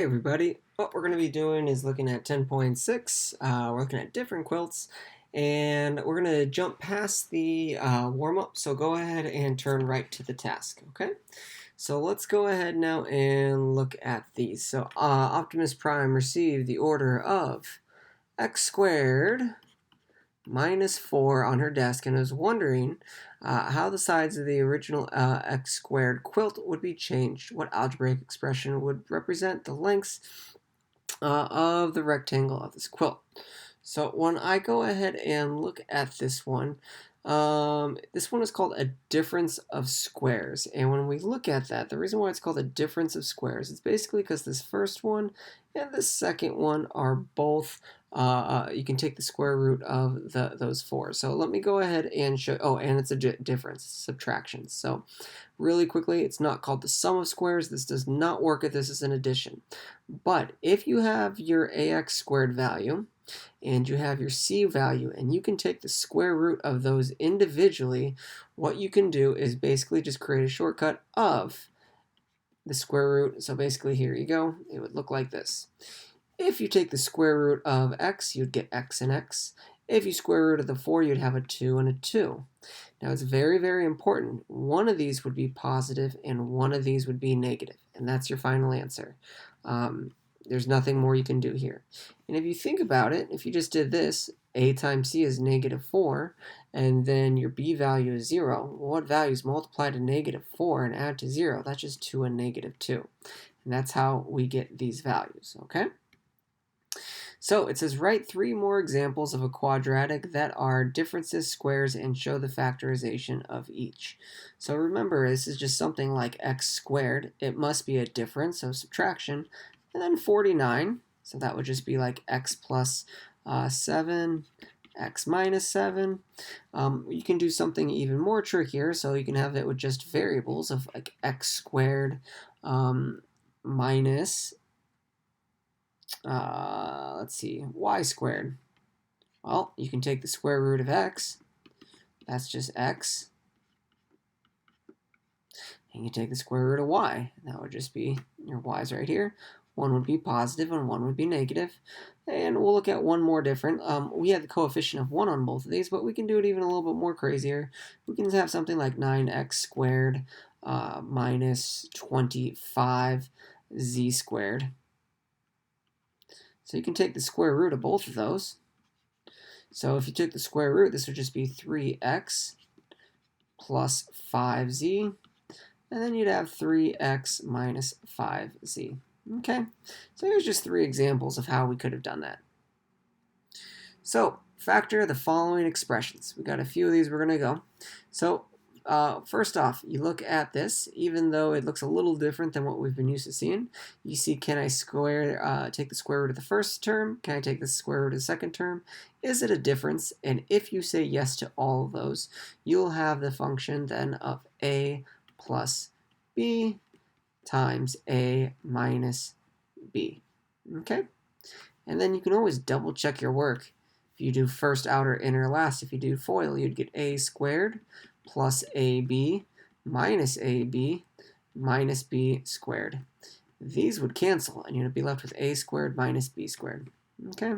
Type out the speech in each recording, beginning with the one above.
Hey everybody, what we're going to be doing is looking at 10.6. We're looking at different quilts, and we're going to jump past the warm-up, so go ahead and turn right to the task, okay? So let's go ahead now and look at these. So Optimus Prime received the order of x squared minus 4 on her desk and was wondering how the sides of the original x squared quilt would be changed. What algebraic expression would represent the lengths of the rectangle of this quilt? So when I go ahead and look at this one is called a difference of squares. And when we look at that, the reason why it's called a difference of squares is basically because this first one and the second one are both, you can take the square root of those four. So let me go ahead and show, oh, and it's a difference, subtraction. So really quickly, it's not called the sum of squares. This does not work if this is an addition. But if you have your ax squared value, and you have your c value, and you can take the square root of those individually, what you can do is basically just create a shortcut of the square root. So basically here you go, it would look like this. If you take the square root of x, you'd get x and x. If you square root of the 4, you'd have a 2 and a 2. Now it's very, very important. One of these would be positive and one of these would be negative, and that's your final answer. There's nothing more you can do here. And if you think about it, if you just did this, a times c is negative 4, and then your b value is 0. Well, what values multiply to negative 4 and add to 0? That's just 2 and negative 2. And that's how we get these values, okay? So it says write 3 more examples of a quadratic that are differences, squares, and show the factorization of each. So remember, this is just something like x squared. It must be a difference, so subtraction. And then 49, so that would just be like x plus 7, x minus 7. You can do something even more trickier, so you can have it with just variables of like x squared minus, let's see, y squared. Well, you can take the square root of x, that's just x, and you take the square root of y, that would just be your y's right here. One would be positive and one would be negative. And we'll look at one more different. We had the coefficient of 1 on both of these, but we can do it even a little bit more crazier. We can have something like 9x squared minus 25z squared. So you can take the square root of both of those. So if you took the square root, this would just be 3x plus 5z. And then you'd have 3x minus 5z. Okay, so here's just 3 examples of how we could have done that. So factor the following expressions. We got a few of these we're going to go. So first off, you look at this, even though it looks a little different than what we've been used to seeing. You see, can I take the square root of the first term? Can I take the square root of the second term? Is it a difference? And if you say yes to all of those, you'll have the function then of a plus b times a minus b. Okay? And then you can always double check your work. If you do first, outer, inner, last, if you do FOIL, you'd get a squared plus ab minus ab minus b squared. These would cancel, and you'd be left with a squared minus b squared. Okay?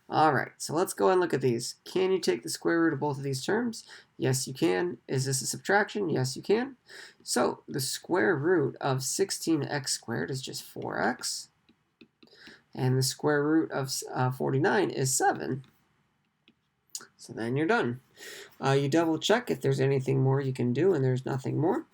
All right, so let's go and look at these. Can you take the square root of both of these terms? Yes, you can. Is this a subtraction? Yes, you can. So the square root of 16x squared is just 4x. And the square root of 49 is 7. So then you're done. You double check if there's anything more you can do, and there's nothing more.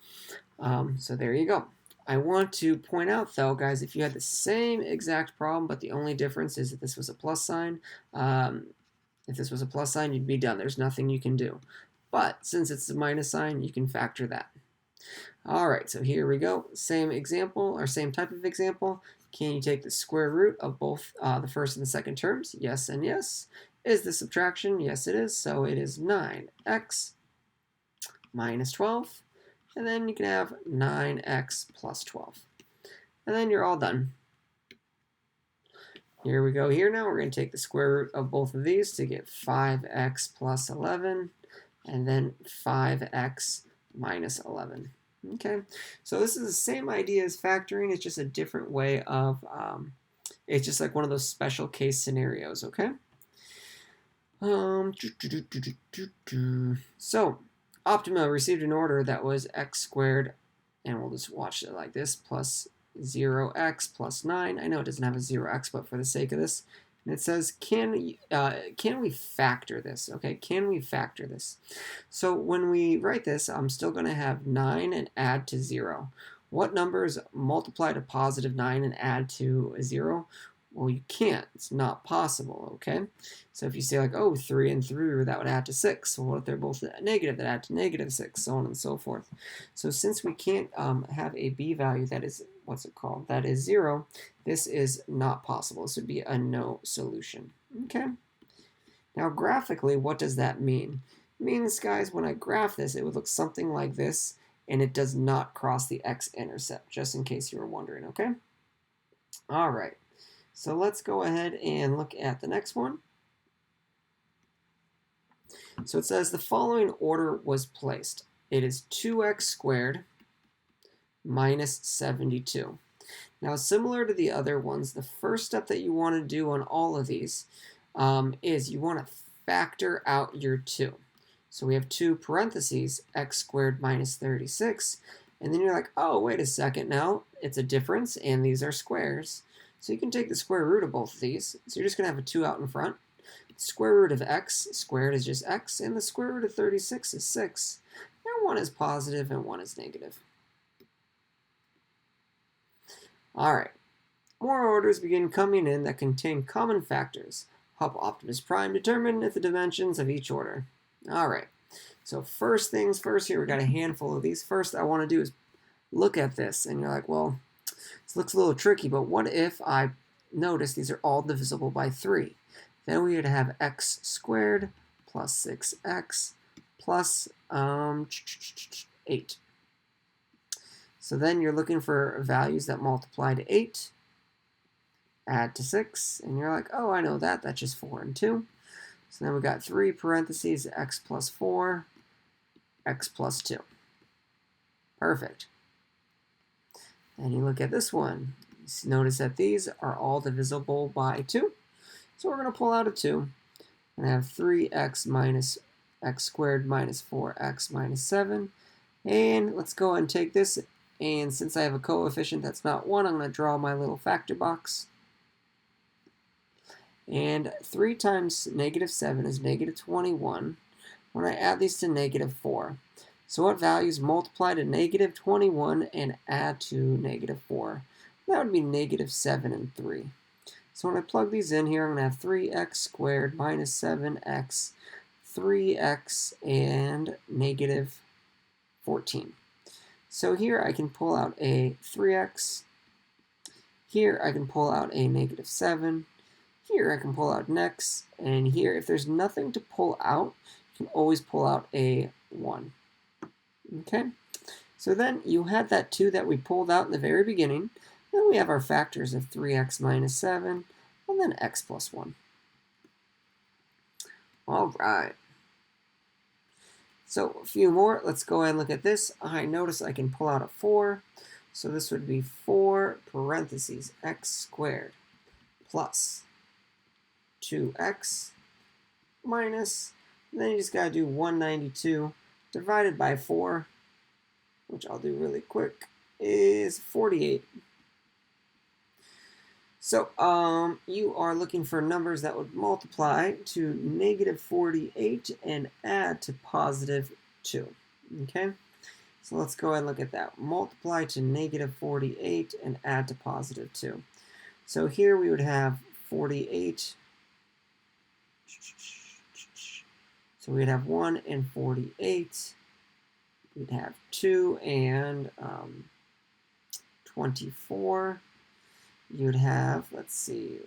So there you go. I want to point out, though, guys, if you had the same exact problem, but the only difference is that this was a plus sign, if this was a plus sign, you'd be done. There's nothing you can do. But since it's a minus sign, you can factor that. All right, so here we go. Same example, or same type of example. Can you take the square root of both the first and the second terms? Yes and yes. Is this subtraction? Yes, it is. So it is 9x minus 12. And then you can have 9x plus 12. And then you're all done. Here we go here now. We're going to take the square root of both of these to get 5x plus 11. And then 5x minus 11. Okay, so this is the same idea as factoring. It's just a different way of, it's just like one of those special case scenarios, okay? So, Optima received an order that was x squared, and we'll just watch it like this, plus 0x plus 9. I know it doesn't have a 0x, but for the sake of this, and it says, can we factor this? Okay, can we factor this? So when we write this, I'm still going to have 9 and add to 0. What numbers multiply to positive 9 and add to a 0? Well, you can't. It's not possible, okay? So if you say like, oh, 3 and 3, that would add to 6. Well, what if they're both negative? That add to negative 6, so on and so forth. So since we can't have a b value that is, what's it called? That is 0, this is not possible. This would be a no solution, okay? Now, graphically, what does that mean? It means, guys, when I graph this, it would look something like this, and it does not cross the x-intercept, just in case you were wondering, okay? All right. So let's go ahead and look at the next one. So it says the following order was placed. It is 2x squared minus 72. Now, similar to the other ones, the first step that you want to do on all of these is you want to factor out your 2. So we have 2 parentheses, x squared minus 36. And then you're like, oh, wait a second now. It's a difference, and these are squares. So you can take the square root of both of these. So you're just going to have a 2 out in front. Square root of x squared is just x, and the square root of 36 is 6. And one is positive and one is negative. All right. More orders begin coming in that contain common factors. Help Optimus Prime determine if the dimensions of each order. All right. So first things first here, we got a handful of these. First I want to do is look at this, and you're like, well, this looks a little tricky, but what if I notice these are all divisible by 3? Then we would have x squared plus 6x plus 8. So then you're looking for values that multiply to 8, add to 6, and you're like, oh, I know that. That's just 4 and 2. So then we got 3 parentheses, x plus 4, x plus 2. Perfect. And you look at this one. Notice that these are all divisible by 2. So we're going to pull out a 2 and have 3x minus x squared minus 4x minus 7. And let's go and take this. And since I have a coefficient that's not 1, I'm going to draw my little factor box. And 3 times negative 7 is negative 21 when I add these to negative 4. So what values multiply to negative 21 and add to negative 4? That would be negative 7 and 3. So when I plug these in here, I'm going to have 3x squared minus 7x, 3x, and negative 14. So here I can pull out a 3x. Here I can pull out a negative 7. Here I can pull out an x. And here, if there's nothing to pull out, you can always pull out a 1. Okay? So then you had that 2 that we pulled out in the very beginning. Then we have our factors of 3x minus 7, and then x plus 1. All right. So a few more. Let's go ahead and look at this. I notice I can pull out a 4. So this would be 4 parentheses x squared plus 2x minus, and then you just got to do 192 divided by 4, which I'll do really quick, is 48. So you are looking for numbers that would multiply to negative 48 and add to positive 2. Okay? So let's go ahead and look at that. Multiply to negative 48 and add to positive 2. So here we would have 48. So we'd have 1 and 48. We'd have 2 and 24. You'd have, let's see,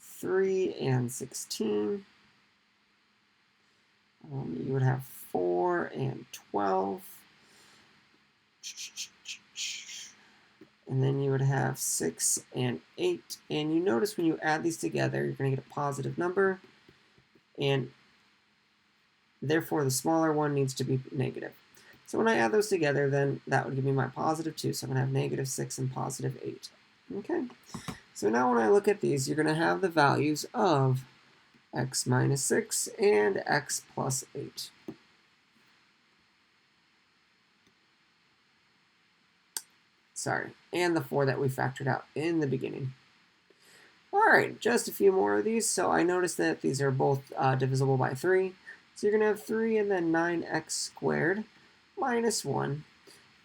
3 and 16. You would have 4 and 12. And then you would have 6 and 8. And you notice when you add these together, you're going to get a positive number. And therefore, the smaller one needs to be negative. So when I add those together, then that would give me my positive 2. So I'm going to have -6 and +8. Okay. So now when I look at these, you're going to have the values of x minus 6 and x plus 8. Sorry, and the 4 that we factored out in the beginning. All right, just a few more of these. So I noticed that these are both divisible by 3. So you're going to have 3 and then 9x squared minus 1.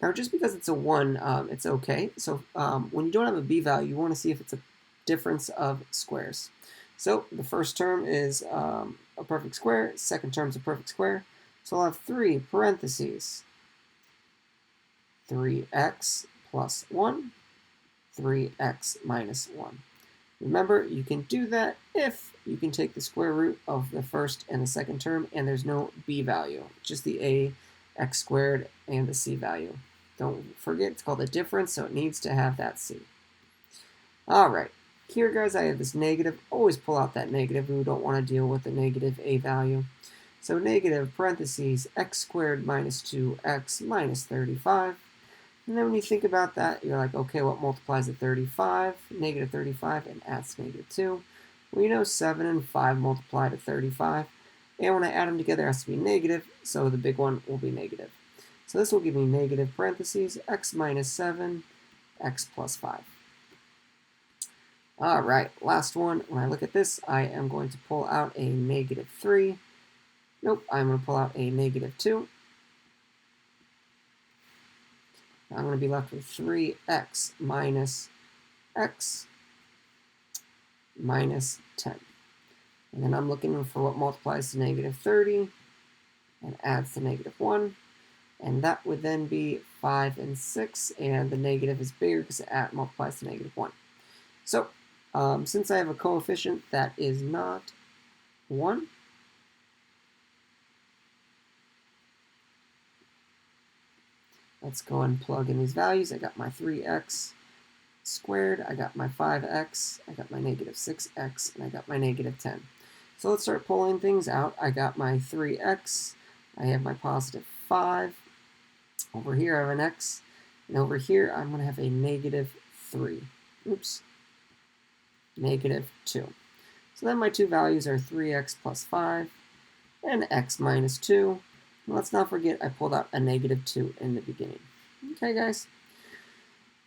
Now, just because it's a 1, it's okay. So when you don't have a b value, you want to see if it's a difference of squares. So the first term is a perfect square. Second term is a perfect square. So I'll have 3 parentheses 3x plus 1, 3x minus 1. Remember, you can do that if you can take the square root of the first and the second term, and there's no b value, just the a x squared and the c value. Don't forget, it's called a difference, so it needs to have that c. All right, here, guys, I have this negative. Always pull out that negative. We don't want to deal with the negative a value. So negative parentheses x squared minus 2x minus 35. And then when you think about that, you're like, okay, what multiplies to 35? Negative 35 and adds -2. Well, you know 7 and 5 multiply to 35. And when I add them together, it has to be negative, so the big one will be negative. So this will give me negative parentheses x minus 7, x plus 5. All right, last one. When I look at this, I am going to pull out a -3. Nope, I'm going to pull out a -2. I'm going to be left with 3x minus x minus 10. And then I'm looking for what multiplies to -30 and adds to -1. And that would then be 5 and 6. And the negative is bigger because it multiplies to -1. So since I have a coefficient that is not 1, let's go and plug in these values. I got my 3x squared, I got my 5x, I got my -6x, and I got my -10. So let's start pulling things out. I got my 3x, I have my +5. Over here I have an x, and over here I'm going to have a -3. Oops. -2. So then my two values are 3x plus 5 and x minus 2. And let's not forget I pulled out a -2 in the beginning. Okay, guys.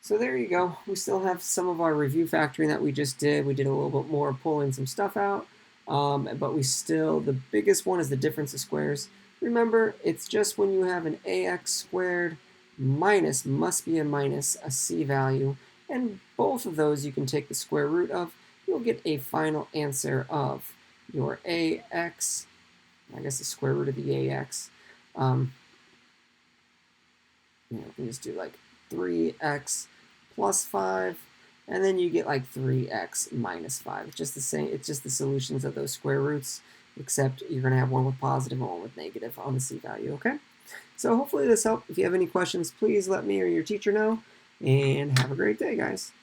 So there you go. We still have some of our review factoring that we just did. We did a little bit more pulling some stuff out. But the biggest one is the difference of squares. Remember, it's just when you have an ax squared minus must be a minus a c value. And both of those you can take the square root of. You'll get a final answer of your ax, I guess the square root of the ax. We can just do like 3x plus 5, and then you get like 3x minus 5. It's just the same. It's just the solutions of those square roots, except you're going to have one with positive and one with negative on the c value, okay? So hopefully this helped. If you have any questions, please let me or your teacher know, and have a great day, guys.